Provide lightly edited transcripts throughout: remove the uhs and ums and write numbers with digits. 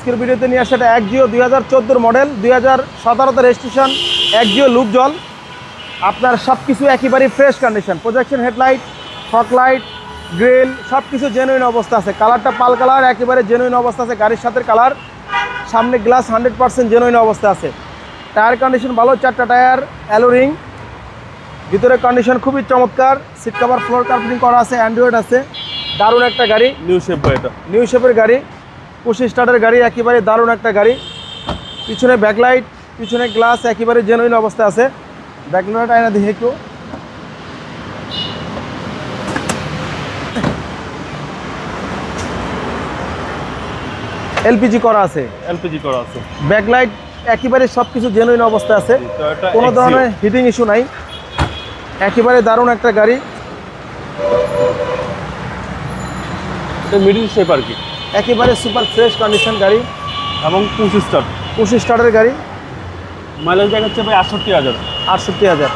আজকের ভিডিওতে নিয়ে আসে এটা একজিও 2014 মডেল, 2017 রেজিস্ট্রেশন, একজিও লুক জল। আপনার সব কিছু একেবারেই fresh condition, projection headlight, fog light, grill সব কিছু জেনুইন অবস্থা আছে। কালারটা পাল কালার, একেবারে জেনুইন অবস্থা আছে। গাড়ির সাথে কালার, সামনে গ্লাস 100% জেনুইন অবস্থা আছে। টায়ার কন্ডিশন ভালো, 4টা টায়ার অ্যালো রিং। ভিতরে কন্ডিশন খুবই চমৎকার। সিট কভার, ফ্লোর কার্পেটিং করা আছে, অ্যান্ড্রয়েড আছে। দারুণ একটা গাড়ি, নিউ শেপ এটা, নিউ শেপের গাড়ি, পুশ স্টার্টের গাড়ি, একেবারে দারুণ একটা গাড়ি। পিছনে ব্যাকলাইট, পিছনে গ্লাস একেবারে জেনুইন অবস্থা আছে। ব্যাকলাইট আয়না দেখে একটু, এলপিজি করা আছে, এলপিজি করা আছে। ব্যাকলাইট একেবারে সব কিছু জেনুইন অবস্থা আছে, কোনো ধরনের হিটিং ইস্যু নাই। একেবারে দারুণ একটা গাড়ি। এটা মিডিল শেপ আর কি, একেবারে সুপার ফ্রেশ কন্ডিশন গাড়ি এবং পুশ স্টার্ট। পুশ স্টার্টের গাড়ি। মাইলেজ দেখাচ্ছে ভাই 68,000। 68,000।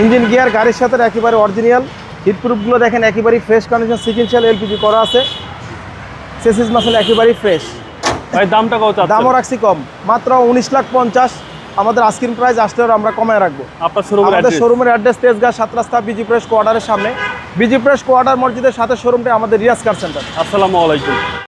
ইঞ্জিন গিয়ার গাড়ির সাথে একেবারে অরিজিনাল। হিটপ্রুফগুলো দেখেন একেবারেই ফ্রেশ কন্ডিশন, সিকুয়েন্সিয়াল এলপিজি করা আছে। চেসিস মাসেল একেবারেই ফ্রেশ। ভাই দামটা কত চাচ্ছেন? দামও রাখছি কম, মাত্র 19,50,000। আমাদের আস্কিং প্রাইস আসলেও আমরা কমায় রাখবো। আপনার শোরুমের আমাদের অ্যাড্রেস? শোরুমের অ্যাড্রেস তেজগাঁ 7 রাস্তা, বিজি প্রেস কোয়ার্টারের সামনে। বিজি প্রেস কোয়ার্টার মসজিদের সাথে শোরুমটা আমাদের রিয়াজ কার সেন্টার। আসসালামু আলাইকুম।